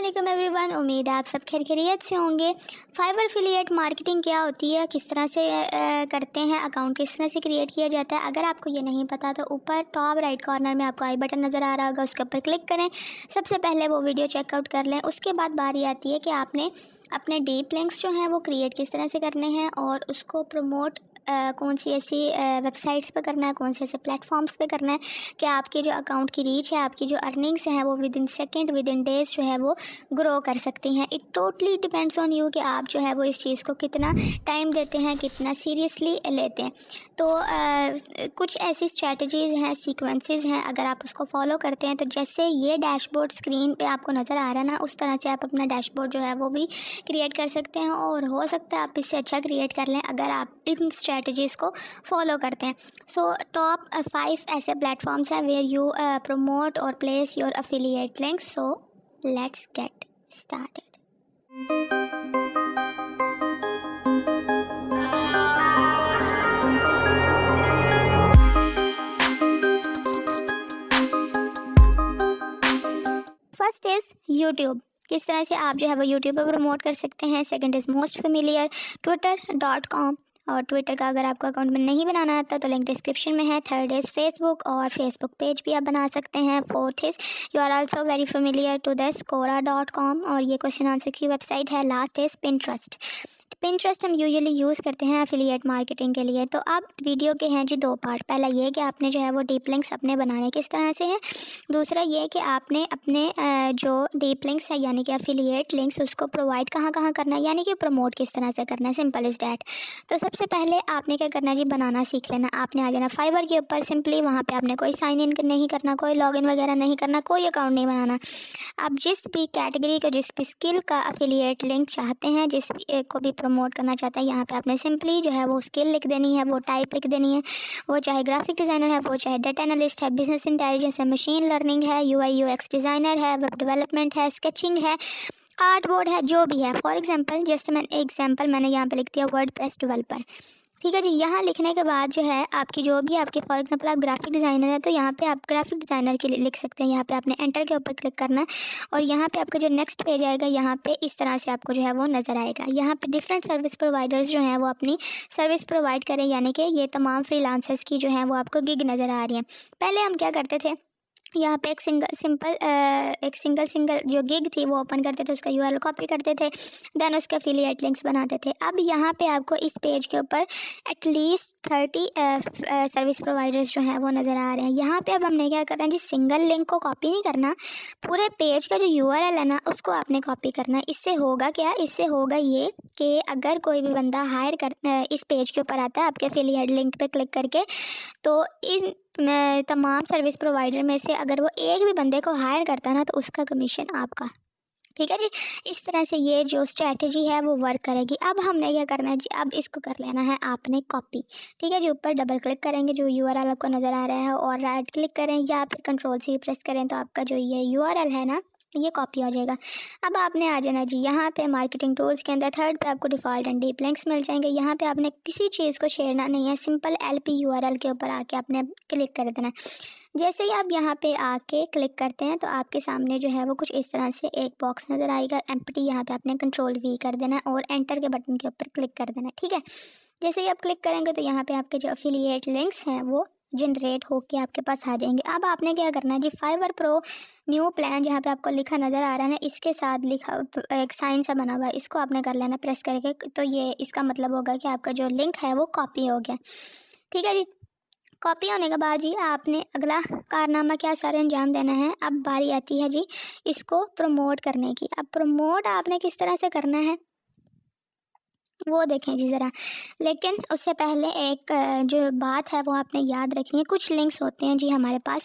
अस्सलाम एवरीवन, उम्मीद है आप सब खैरियत से होंगे। फाइवर एफिलिएट मार्केटिंग क्या होती है, किस तरह से करते हैं, अकाउंट किस तरह से क्रिएट किया जाता है, अगर आपको ये नहीं पता तो ऊपर टॉप राइट कॉर्नर में आपको आई बटन नज़र आ रहा होगा, उसके ऊपर क्लिक करें। सबसे पहले वो वीडियो चेकआउट कर लें। उसके बाद बारी आती है कि आपने अपने डीप लिंक्स जो हैं वो क्रिएट किस तरह से करने हैं और उसको प्रमोट कौन सी ऐसी वेबसाइट्स पे करना है, कौन से ऐसे प्लेटफॉर्म्स पे करना है कि आपके जो अकाउंट की रीच है, आपकी जो अर्निंग्स हैं वो with in second, with in days जो है वो ग्रो कर सकती हैं। It totally depends on you कि आप जो है वो इस चीज़ को कितना टाइम देते हैं, कितना सीरियसली लेते हैं। तो कुछ ऐसी स्ट्रेटजीज़ हैं, सीक्वेंसेस हैं, अगर आप उसको फॉलो करते हैं तो जैसे ये डैशबोर्ड स्क्रीन पे आपको नज़र आ रहा है ना, उस तरह से आप अपना डैशबोर्ड जो है वो भी क्रिएट कर सकते हैं और हो सकता है आप इससे अच्छा क्रिएट कर लें अगर आप इन स्ट्रेटजीज़ को फॉलो करते हैं। सो टॉप 5 ऐसे प्लेटफॉर्म्स हैं वेयर यू प्रमोट और place your affiliate links. So let's get started. First is YouTube. किस तरह से आप जो है वो यूट्यूब पर प्रमोट कर सकते हैं। Second is most familiar twitter.com, और ट्विटर का अगर आपको अकाउंट में नहीं बनाना आता तो लिंक डिस्क्रिप्शन में है। थर्ड इज़ फेसबुक, और फेसबुक पेज भी आप बना सकते हैं। Fourth is you are also very familiar to this quora.com, और ये क्वेश्चन आंसर की वेबसाइट है। Last is Pinterest. पिंटरेस्ट हम यूजुअली यूज़ करते हैं एफिलिएट मार्केटिंग के लिए। तो अब वीडियो के हैं जी 2 पार्ट। पहला ये कि आपने जो है वो डीप लिंक्स अपने बनाने किस तरह से है। दूसरा ये कि आपने अपने जो डीप लिंक्स है यानी कि एफिलिएट लिंक्स उसको प्रोवाइड कहाँ कहाँ करना है, यानी कि प्रमोट किस तरह से करना है। Simple is that. तो सबसे पहले आपने क्या करना है जी, बनाना सीख लेना। आपने आ जाना फाइवर के ऊपर। सिंपली वहाँ पे आपने कोई साइन इन नहीं करना, कोई लॉगिन वगैरह नहीं करना, कोई अकाउंट नहीं बनाना। आप जिस भी कैटेगरी को, जिस भी स्किल का एफिलिएट लिंक चाहते हैं, जिस भी को भी प्रमोट करना चाहते हैं, यहाँ पे आपने सिंपली जो है वो स्किल लिख देनी है, वो टाइप लिख देनी है। वो चाहे ग्राफिक डिज़ाइनर है, वो चाहे डेटा एनालिस्ट है, बिजनेस इंटेलिजेंस है, मशीन लर्निंग है, यूआई यूएक्स डिज़ाइनर है, वेब डेवलपमेंट है, स्केचिंग है, आर्ट बोर्ड है, जो भी है। फॉर एग्जांपल जस्ट मैंने यहाँ पे लिख दिया वर्डप्रेस डेवलपर। ठीक है जी। यहाँ लिखने के बाद जो है आपकी जो भी आपके फॉर एग्जांपल आप ग्राफिक डिज़ाइनर है तो यहाँ पे आप ग्राफिक डिज़ाइनर के लिए लिख सकते हैं। यहाँ पे आपने एंटर के ऊपर क्लिक करना है और यहाँ पे आपका जो नेक्स्ट पेज आएगा यहाँ पे इस तरह से आपको जो है वो नज़र आएगा। यहाँ पे डिफरेंट सर्विस प्रोवाइडर्स जो हैं वो अपनी सर्विस प्रोवाइड करें, यानी कि ये तमाम फ्रीलांसर्स की जो है वो आपको गिग नज़र आ रही है। पहले हम क्या करते थे, यहाँ पे एक सिंगल जो गिग थी वो ओपन करते थे, उसका यूआरएल कॉपी करते थे, देन उसके एफिलिएट लिंक्स बनाते थे। अब यहाँ पे आपको इस पेज के ऊपर एटलीस्ट 30 सर्विस प्रोवाइडर्स जो हैं वो नज़र आ रहे हैं। यहाँ पे अब हमने क्या करना है जी, सिंगल लिंक को कॉपी नहीं करना, पूरे पेज का जो यूआरएल है ना उसको आपने कॉपी करना है। इससे होगा क्या, इससे होगा ये कि अगर कोई भी बंदा इस पेज के ऊपर आता है आपके एफिलिएट लिंक पे क्लिक करके, तो इन तमाम सर्विस प्रोवाइडर में से अगर वो एक भी बंदे को हायर करता है ना तो उसका कमीशन आपका। ठीक है जी। इस तरह से ये जो स्ट्रेटजी है वो वर्क करेगी। अब हमने क्या करना है जी, अब इसको कर लेना है आपने कॉपी। ठीक है जी। ऊपर डबल क्लिक करेंगे जो यूआरएल आपको नज़र आ रहा है और राइट क्लिक करें या फिर कंट्रोल से प्रेस करें तो आपका जो ये यूआरएल है ना ये कॉपी हो जाएगा। अब आपने आ जाना जी यहाँ पे मार्केटिंग टूल्स के अंदर थर्ड पे आपको डिफ़ॉल्ट एंड डीप लिंक्स मिल जाएंगे। यहाँ पे आपने किसी चीज़ को छेड़ना नहीं है, सिंपल एलपी यूआरएल के ऊपर आके आपने क्लिक कर देना है। जैसे ही आप यहाँ पे आके क्लिक करते हैं तो आपके सामने जो है वो कुछ इस तरह से एक बॉक्स नज़र आएगा एम्प्टी। यहाँ पे आपने कंट्रोल वी कर देना है और एंटर के बटन के ऊपर क्लिक कर देना है। ठीक है। जैसे ही आप क्लिक करेंगे तो यहाँ पे आपके जो एफिलिएट लिंक्स हैं वो जनरेट होके आपके पास आ जाएंगे। अब आपने क्या करना है जी, फाइवर प्रो न्यू प्लान जहाँ पे आपको लिखा नज़र आ रहा है ना, इसके साथ लिखा एक साइन सा बना हुआ है, इसको आपने कर लेना प्रेस करके। तो ये इसका मतलब होगा कि आपका जो लिंक है वो कॉपी हो गया। ठीक है जी। कॉपी होने के बाद जी आपने अगला कारनामा क्या सारे अंजाम देना है। अब बारी आती है जी इसको प्रमोट करने की। अब प्रमोट आपने किस तरह से करना है वो देखें जी ज़रा। लेकिन उससे पहले एक जो बात है वो आपने याद रखनी है। कुछ लिंक्स होते हैं जी हमारे पास,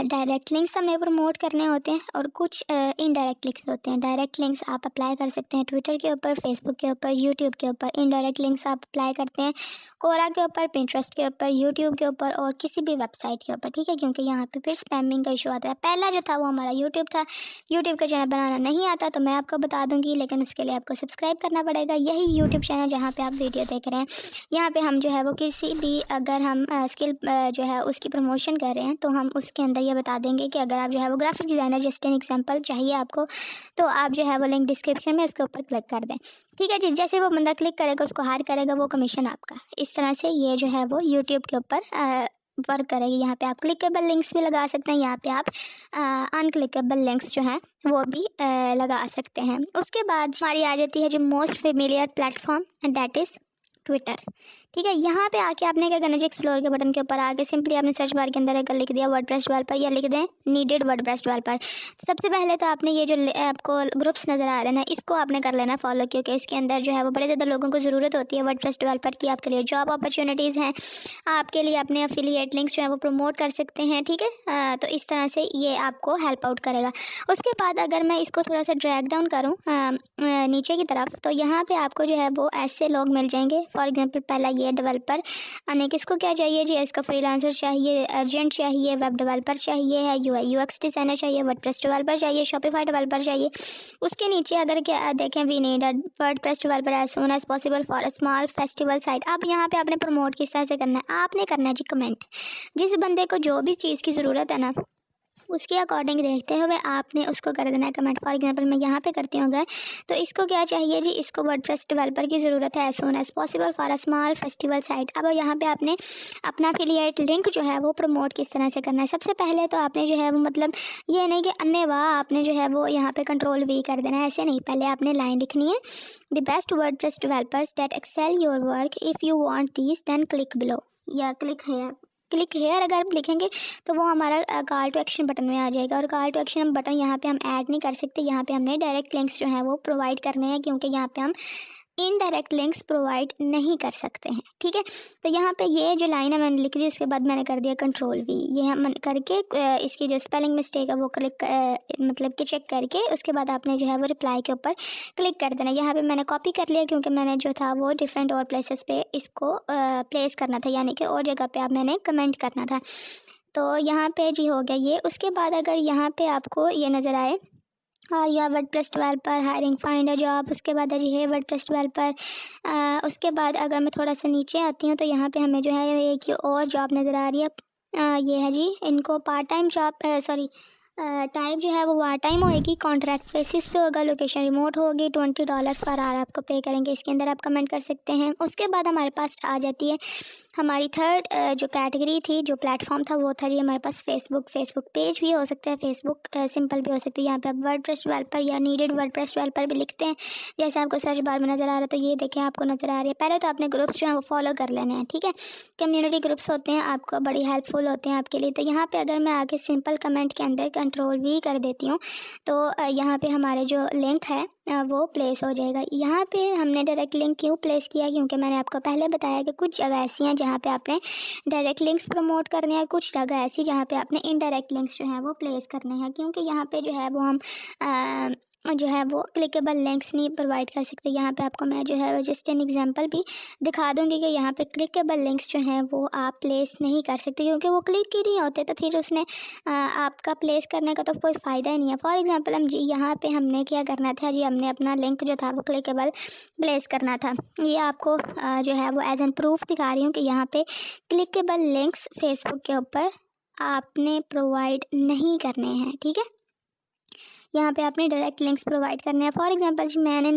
डायरेक्ट लिंक्स हमें प्रमोट करने होते हैं और कुछ इनडायरेक्ट लिंक्स होते हैं। डायरेक्ट लिंक्स आप अप्लाई कर सकते हैं ट्विटर के ऊपर, फेसबुक के ऊपर, यूट्यूब के ऊपर। इनडायरेक्ट लिंक्स आप अप्लाई करते हैं कोरा के ऊपर, पिंटरेस्ट के ऊपर, यूट्यूब के ऊपर और किसी भी वेबसाइट के ऊपर। ठीक है, क्योंकि यहाँ पे फिर स्पैमिंग का इशू आता है। पहला जो था वो हमारा यूट्यूब था। यूट्यूब का चैनल बनाना नहीं आता तो मैं आपको बता दूंगी, लेकिन उसके लिए आपको सब्सक्राइब करना पड़ेगा। यही यूट्यूब चैनल जहाँ पे आप वीडियो देख रहे हैं, यहाँ पे हम जो है वो किसी भी अगर हम स्किल जो है उसकी प्रमोशन कर रहे हैं तो हम उसके अंदर ये बता देंगे कि अगर आप जो है वो graphic designer, just an example चाहिए आपको, तो आप जो है वो लिंक डिस्क्रिप्शन में उसके ऊपर क्लिक कर दें। ठीक है जी, जैसे वो बंदा क्लिक करेगा उसको हायर करेगा, वो कमीशन आपका। इस तरह से ये जो है वो यूट्यूब के ऊपर वर्क करेगी। यहाँ पे आप क्लिकेबल लिंक्स भी लगा सकते हैं, यहाँ पे आप अनक्लिकेबल लिंक्स जो हैं वो भी लगा सकते हैं। उसके बाद हमारी आ जाती है जो most familiar platform, that is Twitter. ठीक है, यहाँ पे आके आपने क्या करना है, एक्सप्लोर के बटन के ऊपर आके सिंपली आपने सर्च बार के अंदर एक लिख दिया वर्डप्रेस डेवलपर या लिख दें नीडेड वर्डप्रेस डेवलपर। सबसे पहले तो आपने ये जो आपको ग्रुप्स नज़र आ रहे हैं ना, इसको आपने कर लेना फॉलो, क्योंकि इसके अंदर जो है वो बड़े ज़्यादा लोगों को ज़रूरत होती है वर्डप्रेस डेवलपर की। आपके लिए जॉब अपॉर्चुनिटीज़ हैं, आपके लिए अपने अफिलिएट लिंक्स जो है वो प्रमोट कर सकते हैं। ठीक है, तो इस तरह से ये आपको हेल्प आउट करेगा। उसके बाद अगर मैं इसको थोड़ा सा ड्रैग डाउन करूँ नीचे की तरफ, तो यहाँ पे आपको जो है वो ऐसे लोग मिल जाएंगे। फॉर एग्जांपल पहला ये डेवलपर, अनेक इसको क्या चाहिए जी, इसका फ्रीलांसर चाहिए, अर्जेंट चाहिए, वेब डेवलपर चाहिए है, यूआई यूएक्स डिज़ाइनर चाहिए, वर्डप्रेस डेवलपर चाहिए, शॉपिफाई डेवलपर चाहिए। उसके नीचे अगर क्या देखें, we need a WordPress developer as soon as possible for a small festival site. अब यहाँ पे आपने प्रमोट किस तरह से करना है, आपने करना है जी कमेंट। जिस बंदे को जो भी चीज़ की ज़रूरत है ना, उसके अकॉर्डिंग देखते हुए आपने उसको कर देना है कमेंट। फॉर एग्जांपल मैं यहाँ पे करती हूँ अगर, तो इसको क्या चाहिए जी, इसको वर्डप्रेस डेवलपर की ज़रूरत है as soon as possible for a small festival site. अब यहाँ पे आपने अपना एफिलिएट लिंक जो है वो प्रमोट किस तरह से करना है। सबसे पहले तो आपने जो है वो मतलब ये नहीं कि अन्यवाह आपने जो है वो यहाँ पे कंट्रोल वी कर देना है, ऐसे नहीं। पहले आपने लाइन लिखनी है, the best WordPress developers that excel your work, if you want this then click below या क्लिक हेयर अगर आप लिखेंगे तो वो हमारा कॉल टू एक्शन बटन में आ जाएगा। और कॉल टू एक्शन बटन यहाँ पे हम ऐड नहीं कर सकते, यहाँ पे हमने डायरेक्ट लिंक्स जो हैं वो प्रोवाइड करने हैं, क्योंकि यहाँ पे हम इनडायरेक्ट लिंक्स प्रोवाइड नहीं कर सकते हैं। ठीक है, तो यहाँ पे ये जो लाइन है मैंने लिख दी, उसके बाद मैंने कर दिया कंट्रोल वी। ये हम करके इसकी जो स्पेलिंग मिस्टेक है वो क्लिक मतलब कि चेक करके उसके बाद आपने जो है वो रिप्लाई के ऊपर क्लिक कर देना। यहाँ पे मैंने कॉपी कर लिया, क्योंकि मैंने जो था वो डिफरेंट और प्लेसेस पे इसको प्लेस करना था, यानी कि और जगह पे आप मैंने कमेंट करना था। तो यहाँ पे जी हो गया ये। उसके बाद अगर यहाँ पे आपको ये नज़र आए या WordPress developer hiring find a job, उसके बाद है जी है वर्डप्रेस डेवलपर। उसके बाद अगर मैं थोड़ा सा नीचे आती हूँ तो यहाँ पे हमें जो है एक और जॉब नज़र आ रही है। ये है जी, इनको part time job sorry time जो है वो वार टाइम होएगी, कॉन्ट्रैक्ट बेसिस पे होगा, लोकेशन रिमोट होगी, $20 पर आवर आपको पे करेंगे। इसके अंदर आप कमेंट कर सकते हैं। उसके बाद हमारे पास आ जाती है हमारी थर्ड जो कैटेगरी थी, जो प्लेटफॉर्म था वो था जी हमारे पास फेसबुक पेज भी हो सकता है, फेसबुक सिंपल भी हो सकती है। यहाँ पे आप वर्डप्रेस डेवलपर या नीडेड वर्डप्रेस डेवलपर भी लिखते हैं, जैसे आपको सर्च बार में नज़र आ रहा है। तो ये देखें आपको नज़र आ रही है। पहले तो आपने ग्रुप्स जो है वो फॉलो कर लेने हैं। ठीक है, कम्युनिटी ग्रुप्स होते हैं, आपको बड़ी हेल्पफुल होते हैं आपके लिए। तो यहाँ पे अगर मैं आगे सिंपल कमेंट के अंदर कंट्रोल भी कर देती हूँ तो यहाँ पे हमारे जो लिंक है वो प्लेस हो जाएगा। यहाँ पे हमने डायरेक्ट लिंक क्यों प्लेस किया, क्योंकि मैंने आपको पहले बताया कि कुछ जगह ऐसी हैं जहाँ पे आपने डायरेक्ट लिंक्स प्रमोट करने हैं, कुछ जगह ऐसी जहाँ पे आपने इनडायरेक्ट लिंक्स जो हैं वो प्लेस करने हैं। क्योंकि यहाँ पे जो है वो हम जो है वो क्लिकेबल लिंक्स नहीं प्रोवाइड कर सकते। यहाँ पे आपको मैं जो है जस्ट एन एग्जांपल भी दिखा दूंगी कि यहाँ पे क्लिकेबल लिंक्स जो हैं वो आप प्लेस नहीं कर सकते, क्योंकि वो क्लिक ही नहीं होते, तो फिर उसने आपका प्लेस करने का तो कोई फ़ायदा ही नहीं है। फॉर एग्जांपल हम जी यहाँ पे हमने क्या करना था जी, हमने अपना लिंक जो था वो क्लिकेबल प्लेस करना था। ये आपको जो है वो एज एन प्रूफ दिखा रही हूँ कि यहाँ पे क्लिकेबल लिंक्स फेसबुक के ऊपर आपने प्रोवाइड नहीं करने हैं। ठीक है, यहाँ पे आपने डायरेक्ट लिंक्स प्रोवाइड करने हैं। फॉर एग्जांपल जी मैंने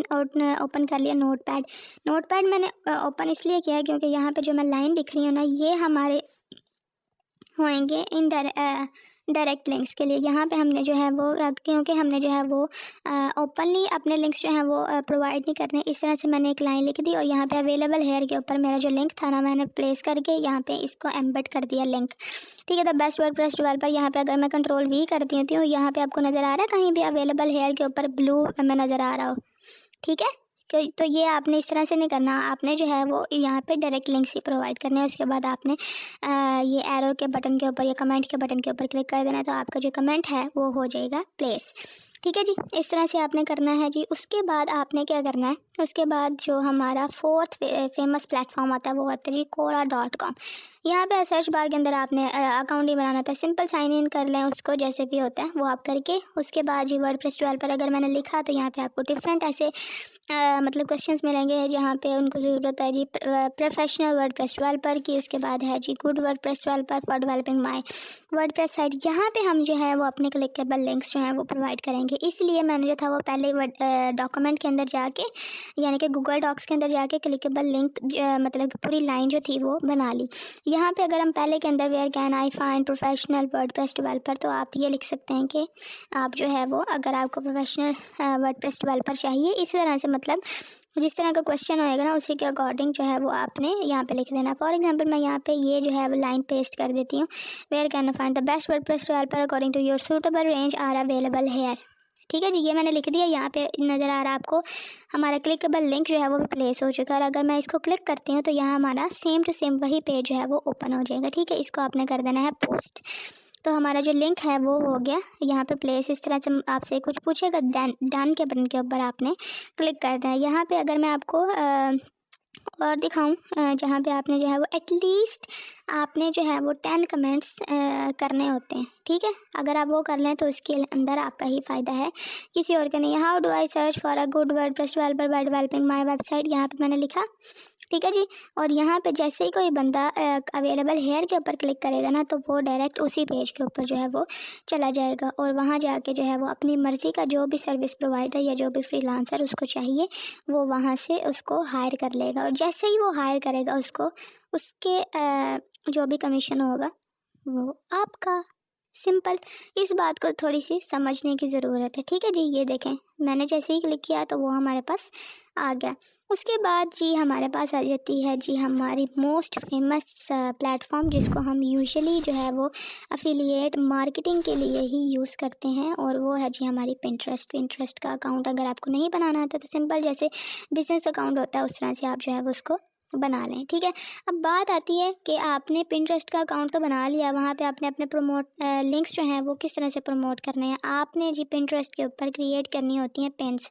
ओपन कर लिया नोटपैड मैंने ओपन इसलिए किया है क्योंकि यहाँ पे जो मैं लाइन लिख रही हूँ ना, ये हमारे होंगे इन डायरेक्ट लिंक्स के लिए। यहाँ पे हमने जो है वो क्योंकि हमने जो है वो ओपनली अपने लिंक्स जो हैं वो प्रोवाइड नहीं करने, इस तरह से मैंने एक लाइन लिख दी और यहाँ पे अवेलेबल हेयर के ऊपर मेरा जो लिंक था ना, मैंने प्लेस करके यहाँ पे इसको एम्बेड कर दिया लिंक। ठीक है, द बेस्ट वर्डप्रेस डेवलपर, यहाँ पे अगर मैं कंट्रोल वी करती हूँ यहाँ पे आपको नज़र आ रहा है कहीं भी अवेलेबल हेयर के ऊपर ब्लू में नज़र आ रहा हो। ठीक है, तो ये आपने इस तरह से नहीं करना, आपने जो है वो यहाँ पे डायरेक्ट लिंक्स ही प्रोवाइड करने हैं। उसके बाद आपने ये एरो के बटन के ऊपर या कमेंट के बटन के ऊपर क्लिक कर देना है, तो आपका जो कमेंट है वो हो जाएगा प्लेस। ठीक है जी, इस तरह से आपने करना है जी। उसके बाद आपने क्या करना है, उसके बाद जो हमारा फोर्थ फेमस प्लेटफॉर्म आता है वो आता है जी Quora.com। यहाँ पे सर्च बार के अंदर आपने अकाउंट ही बनाना था, सिंपल साइन इन कर लें उसको, जैसे भी होता है वो आप करके उसके बाद जी वर्डप्रेस डेवलपर अगर मैंने लिखा तो यहाँ पे आपको डिफरेंट ऐसे मतलब क्वेश्चंस मिलेंगे जहाँ पे उनको ज़रूरत है जी प्रोफेशनल वर्डप्रेस डेवलपर की। उसके बाद है जी good WordPress developer for developing my WordPress site. यहाँ पे हम जो है वो अपने क्लिकेबल लिंक्स जो हैं वो प्रोवाइड करेंगे। इसलिए मैंने जो था वो पहले डॉक्यूमेंट के अंदर जाके यानी कि गूगल डॉक्स के अंदर जाके क्लिकेबल लिंक मतलब पूरी लाइन जो थी वो बना ली। यहाँ पे अगर हम पहले के अंदर where can I find professional WordPress developer, तो आप ये लिख सकते हैं कि आप जो है वो अगर आपको प्रोफेशनल वर्डप्रेस डेवलपर चाहिए, इसी तरह से मतलब जिस तरह का क्वेश्चन होएगा ना उसी के अकॉर्डिंग जो है वो आपने यहाँ पे लिख देना। फॉर एग्जांपल मैं यहाँ पे ये जो है वो लाइन पेस्ट कर देती हूँ, where can I find the best WordPress developer according to your suitable range are available here. ठीक है जी, ये मैंने लिख दिया। यहाँ पे नज़र आ रहा है आपको हमारा क्लिकेबल लिंक जो है वो भी प्लेस हो चुका है। और अगर मैं इसको क्लिक करती हूँ तो यहाँ हमारा सेम टू सेम वही पेज जो है वो ओपन हो जाएगा। ठीक है, इसको आपने कर देना है पोस्ट। तो हमारा जो लिंक है वो हो गया यहाँ पे प्लेस। इस तरह से आपसे कुछ पूछेगा, डन के बटन के ऊपर आपने क्लिक कर देना है। यहाँ पे अगर मैं आपको और दिखाऊं जहाँ पे आपने जो है वो एटलीस्ट आपने जो है वो 10 कमेंट्स करने होते हैं। ठीक है, अगर आप वो कर लें तो इसके अंदर आपका ही फ़ायदा है, किसी और का नहीं। How do I search for a good WordPress developer by developing my website, यहाँ पे मैंने लिखा। ठीक है जी, और यहाँ पे जैसे ही कोई बंदा अवेलेबल हेयर के ऊपर क्लिक करेगा ना तो वो डायरेक्ट उसी पेज के ऊपर जो है वो चला जाएगा और वहाँ जाके जो है वो अपनी मर्ज़ी का जो भी सर्विस प्रोवाइडर या जो भी फ्रीलांसर उसको चाहिए वो वहाँ से उसको हायर कर लेगा। और जैसे ही वो हायर करेगा उसको, उसके जो भी कमीशन होगा वो आपका। सिंपल, इस बात को थोड़ी सी समझने की ज़रूरत है। ठीक है जी, ये देखें मैंने जैसे ही क्लिक किया तो वो हमारे पास आ गया। उसके बाद जी हमारे पास आ जाती है जी हमारी मोस्ट फेमस प्लेटफॉर्म, जिसको हम यूजुअली जो है वो अफिलिएट मार्केटिंग के लिए ही यूज़ करते हैं, और वो है जी हमारी पिंटरेस्ट। पिंटरेस्ट का अकाउंट अगर आपको नहीं बनाना आता तो सिंपल जैसे बिजनेस अकाउंट होता है उस तरह से आप जो है वो उसको बना लें। ठीक है, अब बात आती है कि आपने पिंटरेस्ट का अकाउंट तो बना लिया, वहाँ पे आपने अपने प्रमोट लिंक्स जो हैं वो किस तरह से प्रमोट करने हैं। आपने जी पिंटरेस्ट के ऊपर क्रिएट करनी होती हैं पिन्स।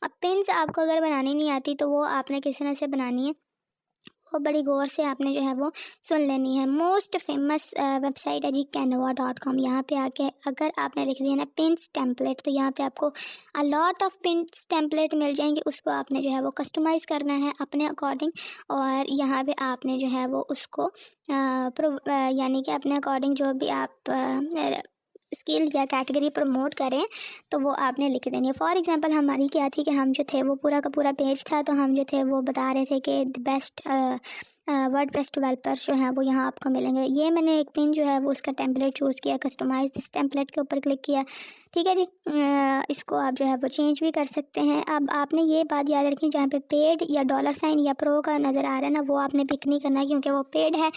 अब पिन्स आपको अगर बनानी नहीं आती तो वो आपने किस तरह से बनानी है वो बड़ी गौर से आपने जो है वो सुन लेनी है। मोस्ट फेमस वेबसाइट है जी Canva.com। यहाँ पे आके अगर आपने लिख दिया ना पिन्स टेम्पलेट तो यहाँ पे आपको a lot of pins template मिल जाएंगे। उसको आपने जो है वो कस्टमाइज़ करना है अपने अकॉर्डिंग, और यहाँ पे आपने जो है वो उसको यानी कि अपने अकॉर्डिंग जो भी आप स्किल या कैटेगरी प्रमोट करें तो वो आपने लिख देनी है। फॉर एग्जांपल हमारी क्या थी कि हम जो थे वो पूरा का पूरा पेज था, तो हम जो थे वो बता रहे थे कि बेस्ट वर्डप्रेस डेवलपर्स जो हैं वो यहाँ आपको मिलेंगे। ये मैंने एक पिन जो है वो उसका टेम्पलेट चूज़ किया, कस्टमाइज इस टेम्पलेट के ऊपर क्लिक किया। ठीक है जी, इसको आप जो है वो चेंज भी कर सकते हैं। अब आपने ये बात याद रखी, जहाँ पे पेड या डॉलर साइन या प्रो का नज़र आ रहा है ना वो आपने पिक नहीं करना क्योंकि वो पेड है,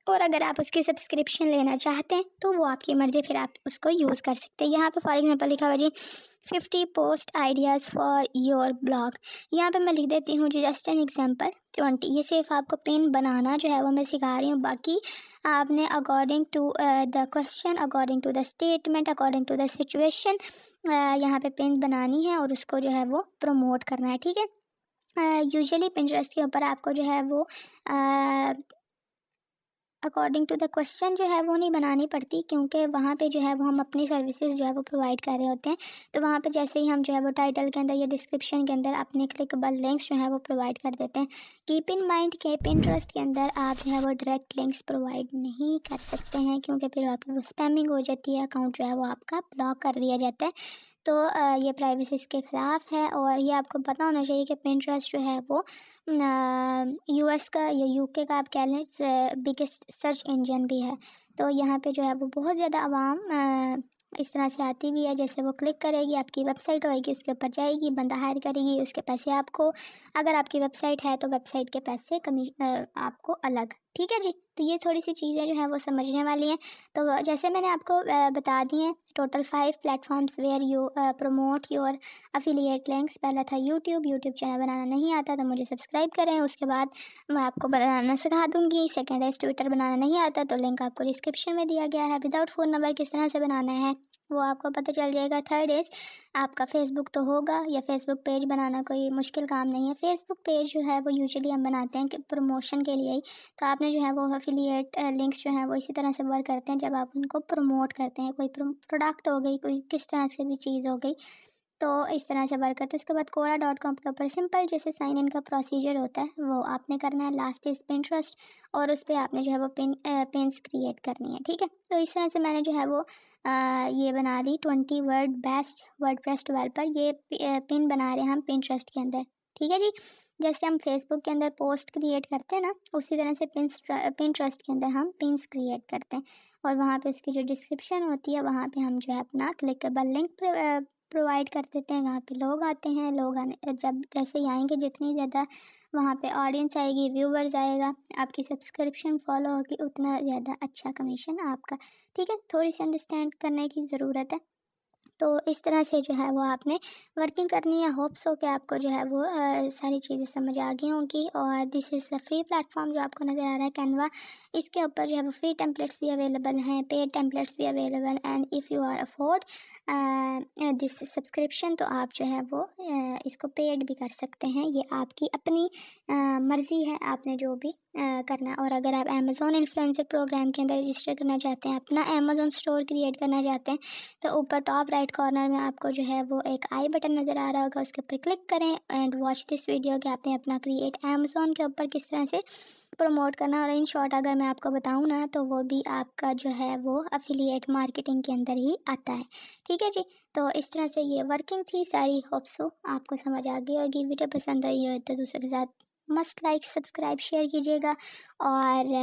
और अगर आप उसकी सब्सक्रिप्शन लेना चाहते हैं तो वो आपकी मर्ज़ी, फिर आप उसको यूज़ कर सकते हैं। यहाँ पे फॉर एग्जांपल लिखा हुआ जी 50 post ideas for your blog. यहाँ पे मैं लिख देती हूँ जी जस्ट एन एग्जांपल 20। ये सिर्फ आपको पिन बनाना जो है वो मैं सिखा रही हूँ, बाकी आपने according to the question, according to the statement, according to the situation यहाँ पे पिन बनानी है और उसको जो है वो प्रमोट करना है। ठीक है, यूजुअली पिंटरेस्ट के ऊपर आपको जो है वो अकॉर्डिंग टू द क्वेश्चन जो है वो नहीं बनानी पड़ती, क्योंकि वहाँ पे जो है वो हम अपनी सर्विसेज जो है वो प्रोवाइड कर रहे होते हैं। तो वहाँ पे जैसे ही हम जो है वो टाइटल के अंदर या डिस्क्रिप्शन के अंदर अपने क्लिकेबल लिंक्स जो है वो प्रोवाइड कर देते हैं। कीप इन माइंड के पिंटरेस्ट के अंदर आप जो है वो डायरेक्ट लिंक्स प्रोवाइड नहीं कर सकते हैं, क्योंकि फिर आपकी वो स्पैमिंग हो जाती है, अकाउंट जो है वो आपका ब्लॉक कर दिया जाता है। तो ये प्राइवेसी के ख़िलाफ़ है, और ये आपको पता होना चाहिए कि पिंटरेस्ट जो है वो यूएस का या यूके का आप कह लें बिगेस्ट सर्च इंजन भी है। तो यहाँ पे जो है वो बहुत ज़्यादा आवाम इस तरह से आती भी है, जैसे वो क्लिक करेगी, आपकी वेबसाइट होएगी, उसके ऊपर जाएगी, बंदा हायर करेगी, उसके पैसे आपको। अगर आपकी वेबसाइट है तो वेबसाइट के पैसे आपको अलग। ठीक है जी, तो ये थोड़ी सी चीज़ें जो हैं वो समझने वाली हैं। तो जैसे मैंने आपको बता दी हैं total 5 platforms where you promote your affiliate links. पहला था यूट्यूब चैनल बनाना नहीं आता तो मुझे सब्सक्राइब करें, उसके बाद मैं आपको बनाना सिखा दूंगी। सेकंड है ट्विटर बनाना नहीं आता तो लिंक आपको डिस्क्रिप्शन में दिया गया है। विदाउट फ़ोन नंबर किस तरह से बनाना है, वो आपको पता चल जाएगा। थर्ड इज़ आपका फेसबुक तो होगा, या फेसबुक पेज बनाना कोई मुश्किल काम नहीं है। फेसबुक पेज जो है वो यूजुअली हम बनाते हैं कि प्रमोशन के लिए ही, तो आपने जो है वो एफिलिएट लिंक्स जो हैं वो इसी तरह से वर्क करते हैं जब आप उनको प्रमोट करते हैं। कोई प्रोडक्ट हो गई, कोई किस तरह से भी चीज़ हो गई, तो इस तरह से वर्क करता है। उसके बाद Quora.com के ऊपर सिंपल जैसे साइन इन का प्रोसीजर होता है वो आपने करना है। लास्ट इज पिंटरेस्ट, और उस पर आपने जो है वो पिन्स क्रिएट करनी है, ठीक है। तो इस तरह से मैंने जो है वो ये बना दी 20 वर्ड बेस्ट वर्डप्रेस डेवलपर। ये पिन बना रहे हैं हम पिंटरेस्ट के अंदर, ठीक है जी। जैसे हम फेसबुक के अंदर पोस्ट क्रिएट करते हैं ना, उसी तरह से पिंटरेस्ट के अंदर हम पिन्स क्रिएट करते हैं, और वहाँ पे उसकी जो डिस्क्रिप्शन होती है वहाँ पे हम जो है अपना क्लिकेबल लिंक प्रोवाइड कर देते हैं। वहाँ पे लोग आते हैं, लोग आने जब जैसे ही आएंगे, जितनी ज़्यादा वहाँ पे ऑडियंस आएगी, व्यूवर्स आएगा, आपकी सब्सक्रिप्शन फॉलो होगी, उतना ज़्यादा अच्छा कमीशन आपका, ठीक है। थोड़ी सी अंडरस्टैंड करने की ज़रूरत है। तो इस तरह से जो है वो आपने वर्किंग करनी है। होप्स हो कि आपको जो है वो सारी चीज़ें समझ आ गई होंगी। और this is the free platform जो आपको नज़र आ रहा है कैनवा। इसके ऊपर जो है वो फ्री टेम्पलेट्स भी अवेलेबल हैं, पेड टेम्पलेट्स भी available, and if you are afford this subscription, तो आप जो है वो इसको पेड भी कर सकते हैं। ये आपकी अपनी मर्ज़ी है, आपने जो भी करना है। और अगर आप अमेज़ॉन इन्फ्लुएंसर प्रोग्राम के अंदर रजिस्टर करना चाहते हैं, अपना अमेज़ॉन स्टोर क्रिएट करना चाहते हैं, तो ऊपर टॉप राइट कॉर्नर में आपको जो है वो एक आई बटन नज़र आ रहा होगा, उसके ऊपर क्लिक करें एंड वॉच दिस वीडियो कि आपने अपना क्रिएट अमेज़ॉन के ऊपर किस तरह से प्रमोट करना। और इन शॉर्ट अगर मैं आपको बताऊँ ना, तो वो भी आपका जो है वो अफिलिएट मार्केटिंग के अंदर ही आता है, ठीक है जी। तो इस तरह से ये वर्किंग थी सारी। होप्स हो आपको समझ आ गई होगी। वीडियो पसंद आई हो तो दूसरों के साथ मस्ट लाइक सब्सक्राइब शेयर कीजिएगा, और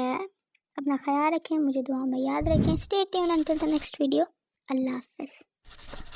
अपना ख्याल रखें, मुझे दुआ में याद रखें। Stay tune until the next video. अल्लाह हाफ़िज़।